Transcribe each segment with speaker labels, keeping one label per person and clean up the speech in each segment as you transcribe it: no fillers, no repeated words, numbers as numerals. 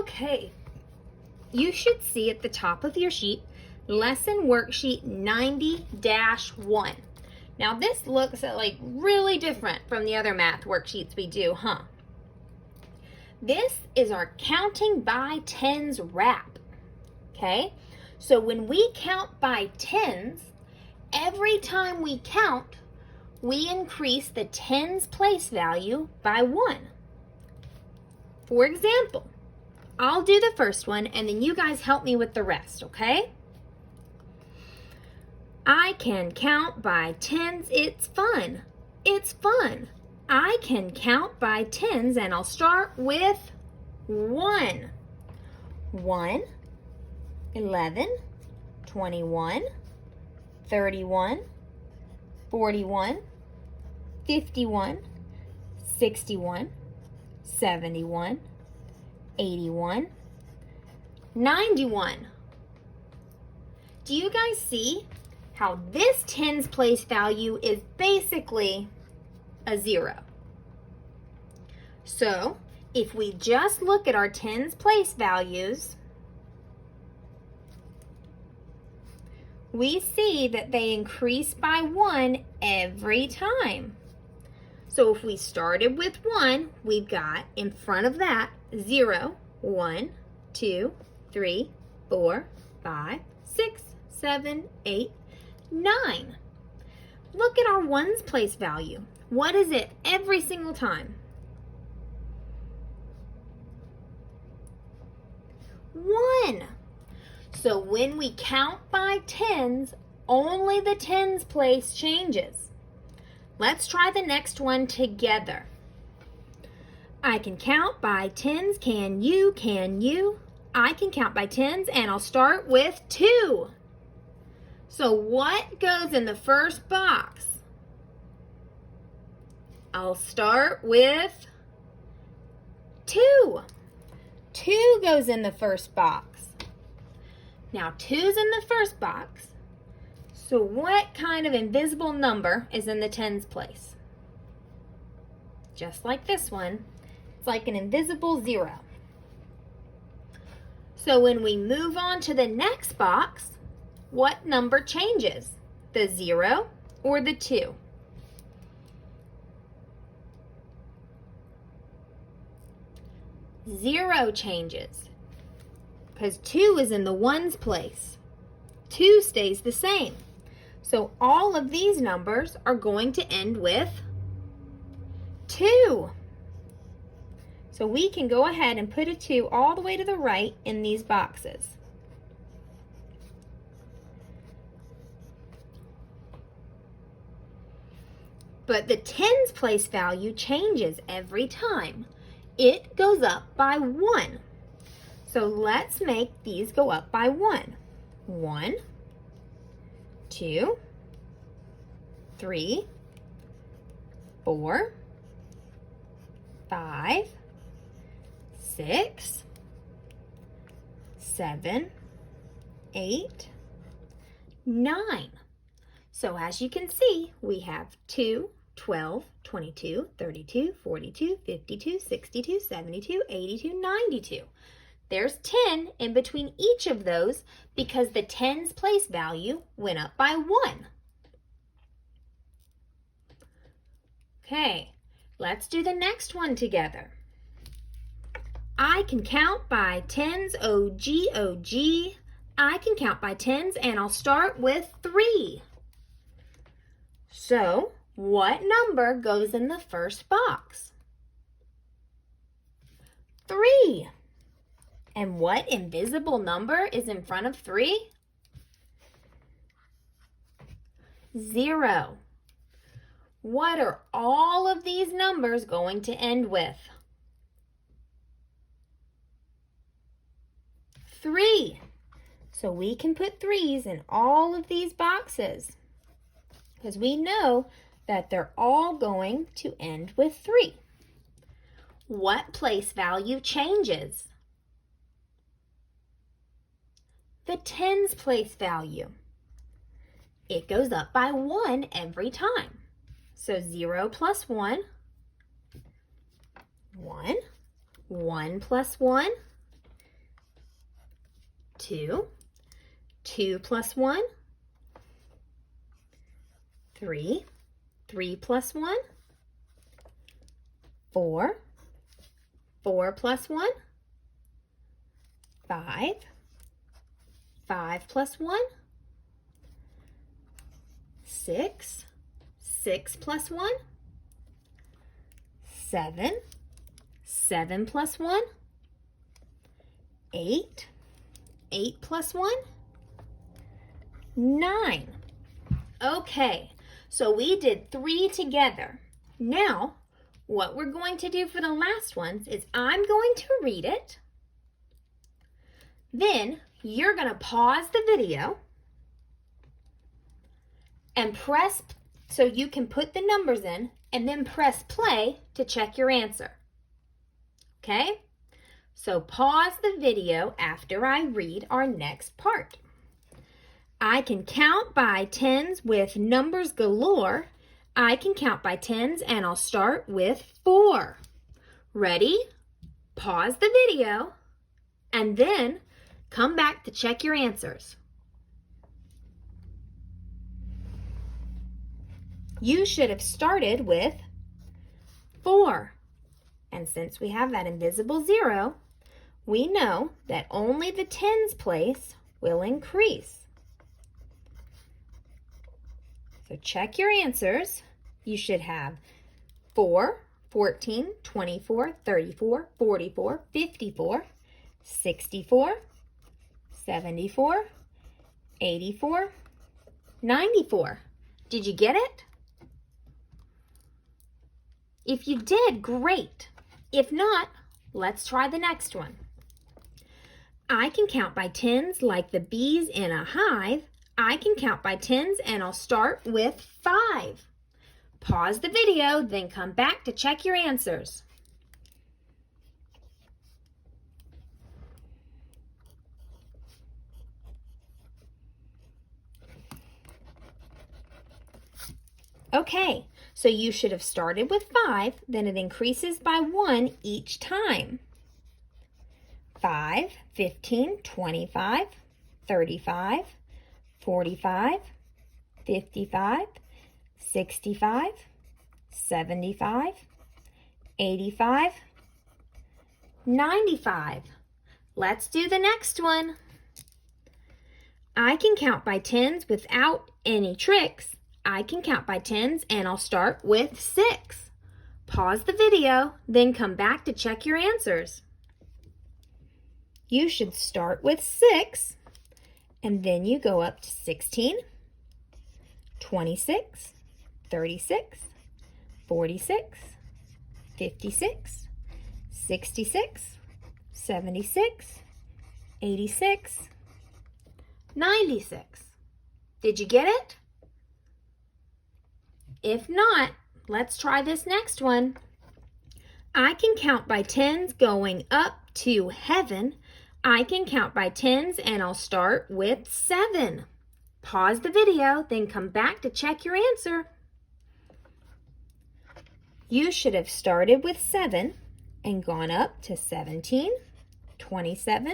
Speaker 1: Okay, you should see at the top of your sheet, lesson worksheet 90-1. Now this looks like really different from the other math worksheets we do, huh? This is our counting by tens wrap, okay? So when we count by tens, every time we count, we increase the tens place value by 1. For example, I'll do the first one and then you guys help me with the rest, okay? I can count by tens, it's fun. It's fun. I can count by tens and I'll start with 1. 1, 11, 21, 31, 41, 51, 61, 71, 81, 91. Do you guys see how this tens place value is basically a 0? So if we just look at our tens place values, we see that they increase by 1 every time. So if we started with 1, we've got in front of that 0, 1, 2, 3, 4, 5, 6, 7, 8, 9. Look at our ones place value. What is it every single time? 1. So when we count by tens, only the tens place changes. Let's try the next one together. I can count by tens, can you, can you? I can count by tens and I'll start with 2. So what goes in the first box? I'll start with 2. 2 goes in the first box. Now 2's in the first box. So what kind of invisible number is in the tens place? Just like this one, it's like an invisible 0. So when we move on to the next box, what number changes? The 0 or the 2? 0 changes because 2 is in the ones place. 2 stays the same. So all of these numbers are going to end with 2. So we can go ahead and put a 2 all the way to the right in these boxes. But the tens place value changes every time. It goes up by 1. So let's make these go up by 1. 1, 2, 3, 4, 5, 6, 7, 8, 9. So as you can see, we have 2, 12, 22, 32, 42, 52, 62, 72, 82, 92. There's 10 in between each of those because the tens place value went up by 1. Okay, let's do the next one together. I can count by tens, O-G, O-G. I can count by tens and I'll start with 3. So, what number goes in the first box? 3. And what invisible number is in front of 3? 0. What are all of these numbers going to end with? 3. So we can put 3's in all of these boxes because we know that they're all going to end with 3. What place value changes? The tens place value. It goes up by 1 every time. So 0 plus 1, 1. 1 plus 1, 2. 2 plus 1. 3. 3 plus 1. 4. 4 plus 1. 5. 5 plus 1. 6. 6 plus 1. 7. 7 plus 1. 8. 8 plus 1. 9. Okay, so we did 3 together. Now, what we're going to do for the last ones is I'm going to read it. Then you're going to pause the video and press so you can put the numbers in, and then press play to check your answer. Okay? So pause the video after I read our next part. I can count by tens with numbers galore. I can count by tens, and I'll start with 4. Ready? Pause the video and then come back to check your answers. You should have started with 4. And since we have that invisible 0, we know that only the tens place will increase. So check your answers. You should have 4, 14, 24, 34, 44, 54, 64, 74, 84, 94. Did you get it? If you did, great. If not, let's try the next one. I can count by tens like the bees in a hive. I can count by tens, and I'll start with 5. Pause the video, then come back to check your answers. Okay, so you should have started with 5, then it increases by 1 each time. 5, 15, 25, 35, 45, 55, 65, 75, 85, 95. Let's do the next one. I can count by tens without any tricks. I can count by tens, and I'll start with 6. Pause the video, then come back to check your answers. You should start with 6, and then you go up to 16, 26, 36, 46, 56, 66, 76, 86, 96. Did you get it? If not, let's try this next one. I can count by tens going up to heaven. I can count by tens, and I'll start with 7. Pause the video, then come back to check your answer. You should have started with 7 and gone up to 17, 27,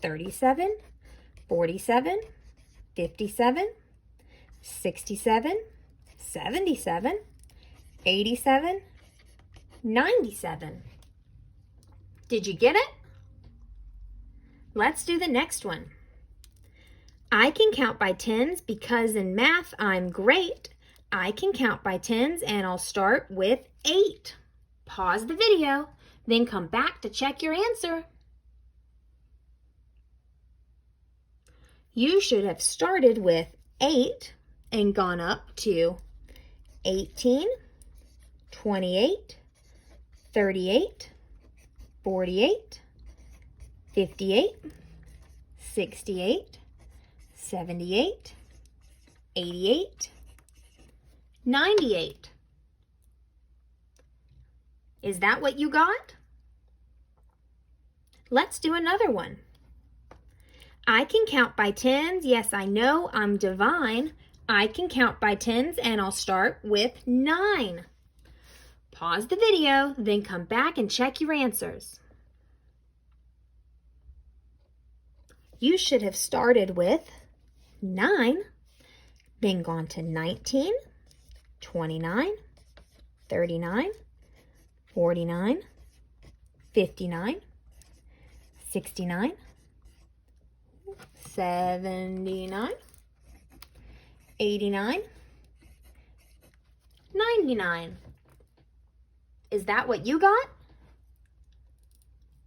Speaker 1: 37, 47, 57, 67, 77, 87, 97. Did you get it? Let's do the next one. I can count by tens because in math I'm great. I can count by tens, and I'll start with 8. Pause the video, then come back to check your answer. You should have started with 8 and gone up to 18, 28, 38, 48, 58, 68, 78, 88, 98. Is that what you got? Let's do another one. I can count by tens. Yes, I know I'm divine. I can count by tens, and I'll start with 9. Pause the video, then come back and check your answers. you should have started with 9, then gone to 19, 29, 39, 49, 59, 69, 79, 89, 99. Is that what you got?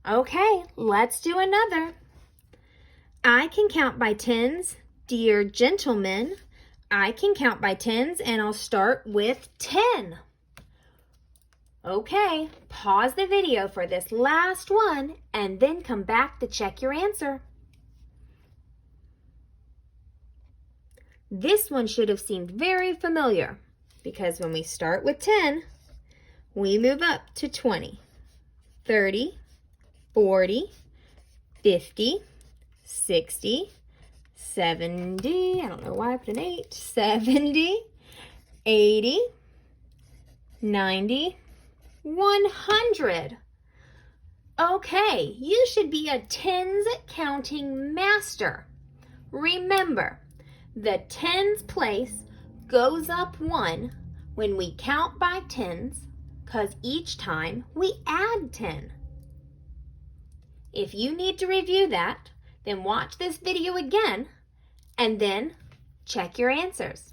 Speaker 1: Okay, let's do another. I can count by tens, dear gentlemen. I can count by tens, and I'll start with 10. Okay, pause the video for this last one and then come back to check your answer. This one should have seemed very familiar because when we start with 10, we move up to 20, 30, 40, 50, 60, 70, I don't know why I put an 8, 70, 80, 90, 100. Okay, you should be a tens counting master. Remember, the tens place goes up 1 when we count by tens because each time we add 10. If you need to review that, then watch this video again and then check your answers.